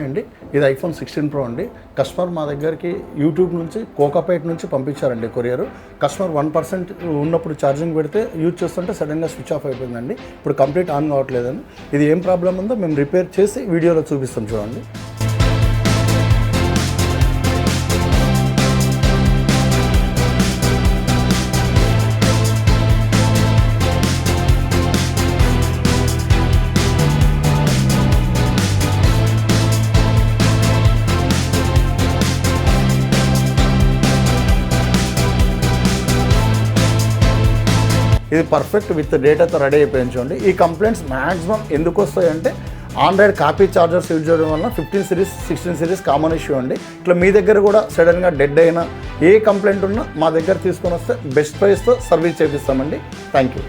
అండి ఇది iPhone 16 Pro అండి. కస్టమర్ మా దగ్గరికి యూట్యూబ్ నుంచి కోకాపేట నుంచి పంపించారండి కొరియర్. కస్టమర్ 1% ఉన్నప్పుడు ఛార్జింగ్ పెడితే యూజ్ చేస్తుంటే సడన్గా స్విచ్ ఆఫ్ అయిపోయిందండి. ఇప్పుడు కంప్లీట్ ఆన్ కావట్లేదండి. ఇది ఏం ప్రాబ్లం ఉందో మేము రిపేర్ చేసి వీడియోలో చూపిస్తాం చూడండి. ఇది పర్ఫెక్ట్ విత్ డేటాతో రెడీ అయిపోయింది చూడండి. ఈ కంప్లైంట్స్ మ్యాక్సిమం ఎందుకు వస్తాయంటే ఆండ్రాయిడ్ కాపీ చార్జర్స్ యూజ్ చేయడం వల్ల 15 సిరీస్ 16 సిరీస్ కామన్ ఇష్యూ అండి. ఇట్లా మీ దగ్గర కూడా సడన్గా డెడ్ అయినా ఏ కంప్లైంట్ ఉన్నా మా దగ్గర తీసుకొని వస్తే బెస్ట్ ప్రైస్తో సర్వీస్ చేపిస్తామండి. Thank you.